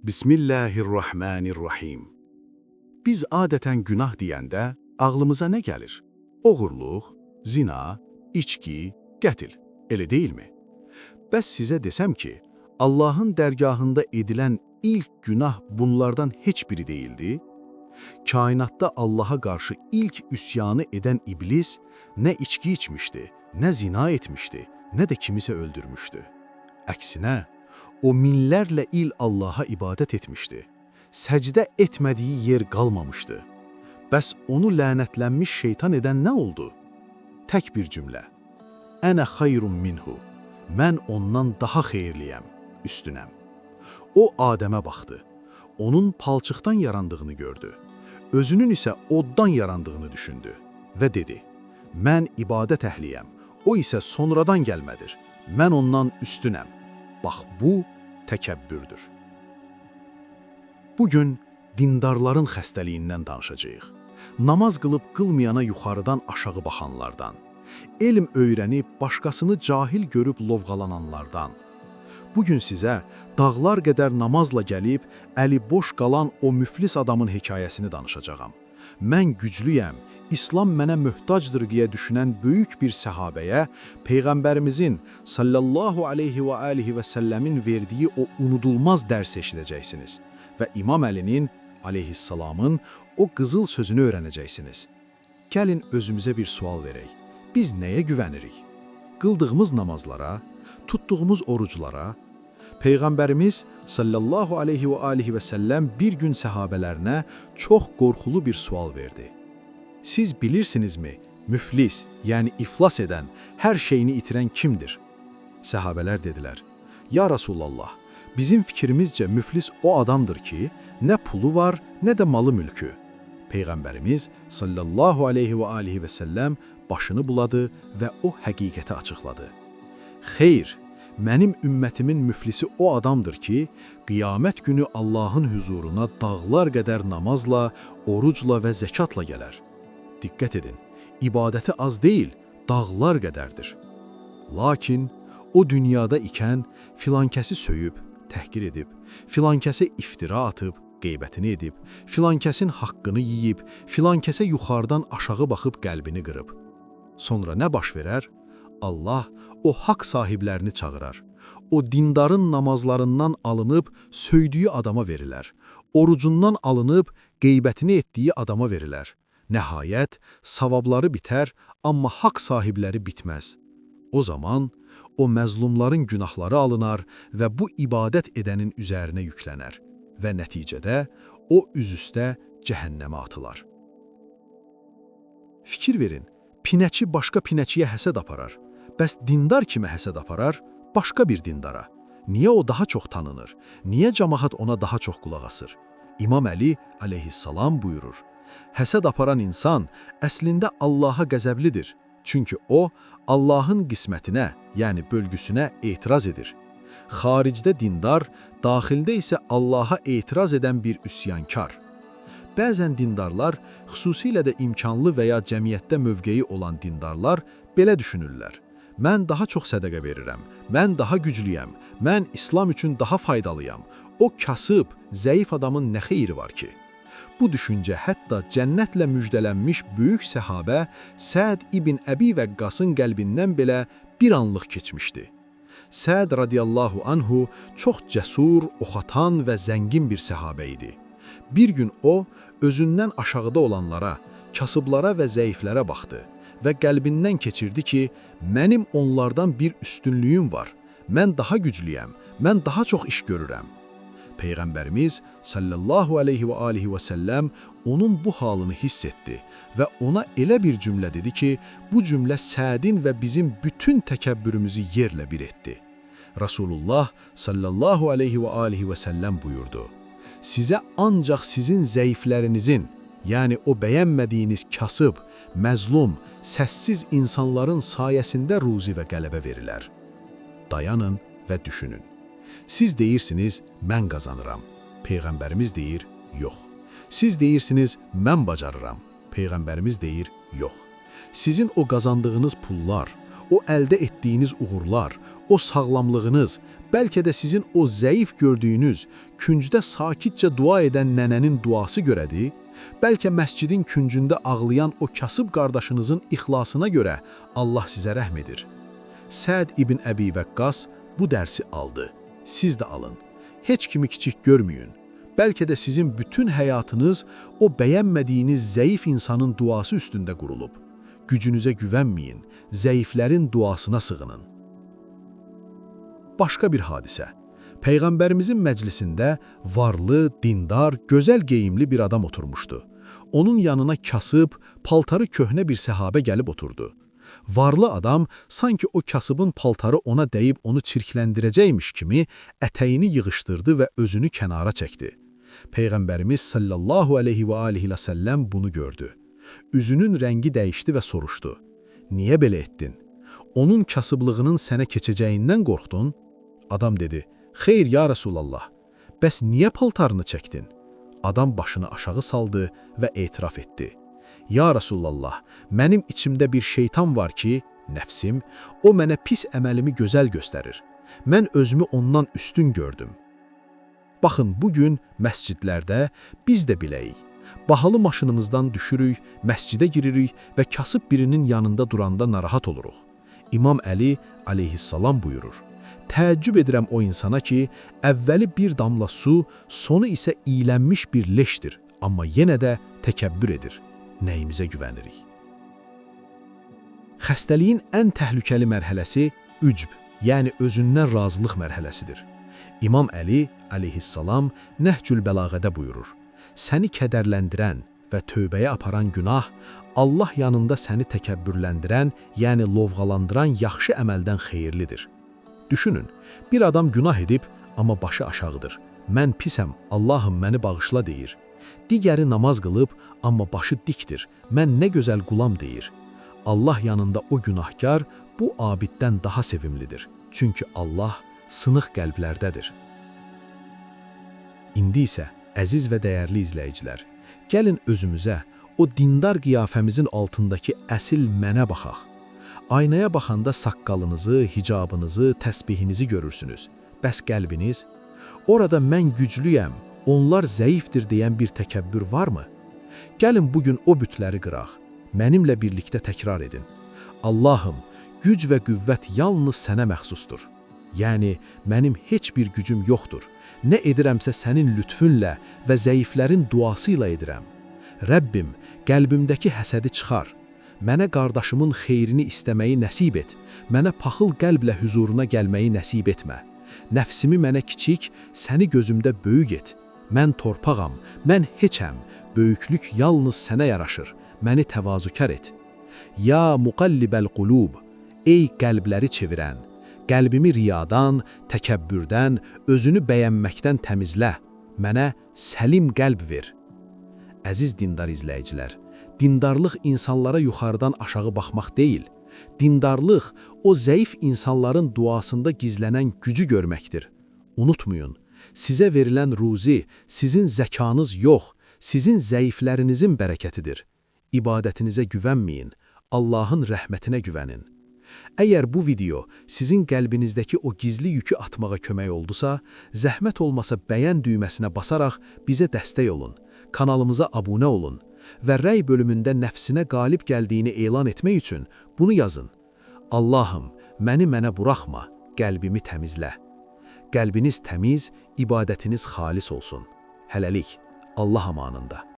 Bismillahirrahmanirrahim. Biz adətən günah deyəndə ağlımıza nə gəlir? Oğurluq, zina, içki, qətl, elə deyilmi? Bəs sizə desəm ki, Allahın dərgahında edilən ilk günah bunlardan heç biri değildi? Kainatda Allaha qarşı ilk üsyanı edən iblis nə içki içmişdi, nə zina etmişdi, nə də kimisə öldürmüşdü. Əksinə, o minlərlə il Allaha ibadət etmişdi. Səcdə etmədiyi yer qalmamışdı. Bəs onu lənətlənmiş şeytan edən nə oldu? Tək bir cümlə. Ənə xayrun minhu. Mən ondan daha xeyirliyəm, üstünəm. O Adəmə baxdı. Onun palçıqdan yarandığını gördü. Özünün isə oddan yarandığını düşündü və dedi: Mən ibadət əhliyəm, o isə sonradan gəlmədir. Mən ondan üstünəm. Bax, bu təkəbbürdür. Bugün dindarların xəstəliyindən danışacağıq. Namaz qılıb qılmayana yuxarıdan aşağı baxanlardan, elm öyrənib başqasını cahil görüb lovğalananlardan. Bugün sizə dağlar qədər namazla gəlib, əli boş qalan o müflis adamın hekayəsini danışacağam. Mən güclüyəm, İslam mənə möhtacdır deyə düşünən böyük bir səhabəyə Peyğəmbərimizin sallallahu aleyhi və alihi və səlləmin verdiyi o unudulmaz dərs eşidəcəksiniz və İmam Əlinin aleyhissalamın o qızıl sözünü öyrənəcəksiniz. Gəlin özümüzə bir sual verək. Biz nəyə güvənirik? Qıldığımız namazlara, tutduğumuz oruclara? Peyğəmbərimiz sallallahu aleyhi və alihi və səlləm bir gün səhabələrinə çox qorxulu bir sual verdi. Siz bilirsinizmi, müflis, yəni iflas edən, hər şeyini itirən kimdir? Səhabələr dedilər: Ya Rasulallah, bizim fikrimizcə müflis o adamdır ki, nə pulu var, nə də malı mülkü. Peyğəmbərimiz sallallahu aleyhi və alihi və səlləm başını buladı və o həqiqəti açıqladı. Xeyr, mənim ümmətimin müflisi o adamdır ki, qiyamət günü Allahın huzuruna dağlar qədər namazla, orucla və zəkatla gələr. Diqqət edin, ibadəti az deyil, dağlar qədərdir. Lakin o dünyada ikən filankəsi söyüb, təhqir edib, filankəsə iftira atıb, qeybətini edib, filankəsin haqqını yeyib, filankəsə yuxarıdan aşağı baxıb qəlbini qırıb. Sonra nə baş verər? Allah o haqq sahiblərini çağırar. O dindarın namazlarından alınıb söydüyü adama verilər. Orucundan alınıb qeybətini etdiyi adama verilər. Nəhayət, savabları bitər, amma haqq sahibləri bitməz. O zaman o məzlumların günahları alınar və bu ibadət edənin üzərinə yüklənər və nəticədə o üzüstə cəhənnəmə atılar. Fikir verin, pinəçi başqa pinəçiyə həsəd aparar. Bəs dindar kimə həsəd aparar? Başqa bir dindara. Niyə o daha çox tanınır? Niyə cəmaət ona daha çox qulaq asır? İmam Əli aleyhissalam buyurur: Həsəd aparan insan əslində Allaha qəzəblidir. Çünki o, Allahın qismətinə, yəni bölgüsünə etiraz edir. Xaricdə dindar, daxildə isə Allaha etiraz edən bir üsyankar. Bəzən dindarlar, xüsusilə də imkanlı və ya cəmiyyətdə mövqeyi olan dindarlar belə düşünürlər. Mən daha çox sədəqə verirəm, mən daha güclüyəm, mən İslam üçün daha faydalıyam. O kasıb, zəif adamın nə xeyri var ki? Bu düşüncə hətta cənnətlə müjdələnmiş böyük səhabə Səd ibn Əbi Vəqqasın qəlbindən belə bir anlıq keçmişdi. Səd radiyallahu anhu çox cəsur, oxatan və zəngin bir səhabə idi. Bir gün o, özündən aşağıda olanlara, kasıblara və zəiflərə baxdı və qəlbindən keçirdi ki, mənim onlardan bir üstünlüyüm var, mən daha güclüyəm, mən daha çox iş görürəm. Peyğəmbərimiz sallallahu aleyhi və alihi və səlləm onun bu halını hiss etdi və ona elə bir cümlə dedi ki, bu cümlə Sədin və bizim bütün təkəbbürümüzü yerlə bir etdi. Rasulullah sallallahu aleyhi və alihi və səlləm buyurdu: Sizə ancaq sizin zəiflərinizin, yəni o bəyənmədiyiniz kasıb, məzlum, səssiz insanların sayəsində ruzi və qələbə verilər. Dayanın və düşünün. Siz deyirsiniz, mən qazanıram. Peyğəmbərimiz deyir, yox. Siz deyirsiniz, mən bacarıram. Peyğəmbərimiz deyir, yox. Sizin o qazandığınız pullar, o əldə etdiyiniz uğurlar, o sağlamlığınız, bəlkə də sizin o zəif gördüyünüz, küncdə sakitcə dua edən nənənin duası görədir, bəlkə məscidin küncündə ağlayan o kasıb qardaşınızın ixlasına görə Allah sizə rəhm edir. Səd ibn Əbi Vəqqas bu dərsi aldı. Siz də alın. Heç kimi kiçik görməyin. Bəlkə də sizin bütün həyatınız o bəyənmədiyiniz zəif insanın duası üstündə qurulub. Gücünüzə güvənməyin, zəiflərin duasına sığının. Başqa bir hadisə. Peyğəmbərimizin məclisində varlı, dindar, gözəl geyimli bir adam oturmuşdu. Onun yanına kasıb, paltarı köhnə bir səhabə gəlib oturdu. Varlı adam sanki o kasıbın paltarı ona dəyib onu çirkləndirəcəkmiş kimi ətəyini yığışdırdı və özünü kənara çəkdi. Peyğəmbərimiz sallallahu aleyhi və alihi və səlləm bunu gördü. Üzünün rəngi dəyişdi və soruşdu. Niyə belə etdin? Onun kasıblığının sənə keçəcəyindən qorxdun? Adam dedi, xeyr ya Rasulallah, bəs niyə paltarını çəkdin? Adam başını aşağı saldı və etiraf etdi. Ya Rasulallah, mənim içimdə bir şeytan var ki, nəfsim, o mənə pis əməlimi gözəl göstərir. Mən özümü ondan üstün gördüm. Baxın, bugün məscidlərdə biz də biləyik. Bahalı maşınımızdan düşürük, məscidə giririk və kasıb birinin yanında duranda narahat oluruq. İmam Əli aleyhissalam buyurur. Təəccüb edirəm o insana ki, əvvəli bir damla su, sonu isə iylənmiş bir leşdir, amma yenə də təkəbbür edir. Nəyimizə güvənirik? Xəstəliyin ən təhlükəli mərhələsi ücb, yəni özündən razılıq mərhələsidir. İmam Əli aleyhissalam Nəhcül Bəlağədə buyurur. Səni kədərləndirən və tövbəyə aparan günah, Allah yanında səni təkəbbürləndirən, yəni lovğalandıran yaxşı əməldən xeyirlidir. Düşünün, bir adam günah edib, amma başı aşağıdır. Mən pisəm, Allahım məni bağışla deyir. Digəri namaz qılıb, amma başı dikdir. Mən nə gözəl qulam deyir. Allah yanında o günahkar bu abiddən daha sevimlidir. Çünki Allah sınıq qəlblərdədir. İndi isə, əziz və dəyərli izləyicilər, gəlin özümüzə, o dindar qiyafəmizin altındakı əsil mənə baxaq. Aynaya baxanda saqqalınızı, hicabınızı, təsbihinizi görürsünüz. Bəs qəlbiniz? Orada mən güclüyəm, onlar zəifdir deyən bir təkəbbür varmı? Gəlin bugün o bütləri qıraq. Mənimlə birlikdə təkrar edin. Allahım, güc və qüvvət yalnız sənə məxsusdur. Yəni, mənim heç bir gücüm yoxdur. Nə edirəmsə sənin lütfünlə və zəiflərin duası ilə edirəm. Rəbbim, qəlbimdəki həsədi çıxar. Mənə qardaşımın xeyrini istəməyi nəsib et. Mənə paxıl qəlblə huzuruna gəlməyi nəsib etmə. Nəfsimi mənə kiçik, səni gözümdə böyük et. Mən torpağam, mən heçəm. Böyüklük yalnız sənə yaraşır. Məni təvazükar et. Ya muqallibəl qulub, ey qəlbləri çevirən, qəlbimi riyadan, təkəbbürdən, özünü bəyənməkdən təmizlə. Mənə səlim qəlb ver. Əziz dindar izləyicilər, dindarlıq insanlara yuxarıdan aşağı baxmaq deyil. Dindarlıq o zəif insanların duasında gizlənən gücü görməkdir. Unutmayın, sizə verilən ruzi sizin zəkanız yox, sizin zəiflərinizin bərəkətidir. İbadətinizə güvənməyin, Allahın rəhmətinə güvənin. Əgər bu video sizin qəlbinizdəki o gizli yükü atmağa kömək oldusa, zəhmət olmasa bəyən düyməsinə basaraq bizə dəstək olun, kanalımıza abunə olun və rəy bölümündə nəfsinə qalib gəldiyini elan etmək üçün bunu yazın. Allahım, məni mənə buraxma, qəlbimi təmizlə. Qəlbiniz təmiz, ibadətiniz xalis olsun. Hələlik, Allah amanında.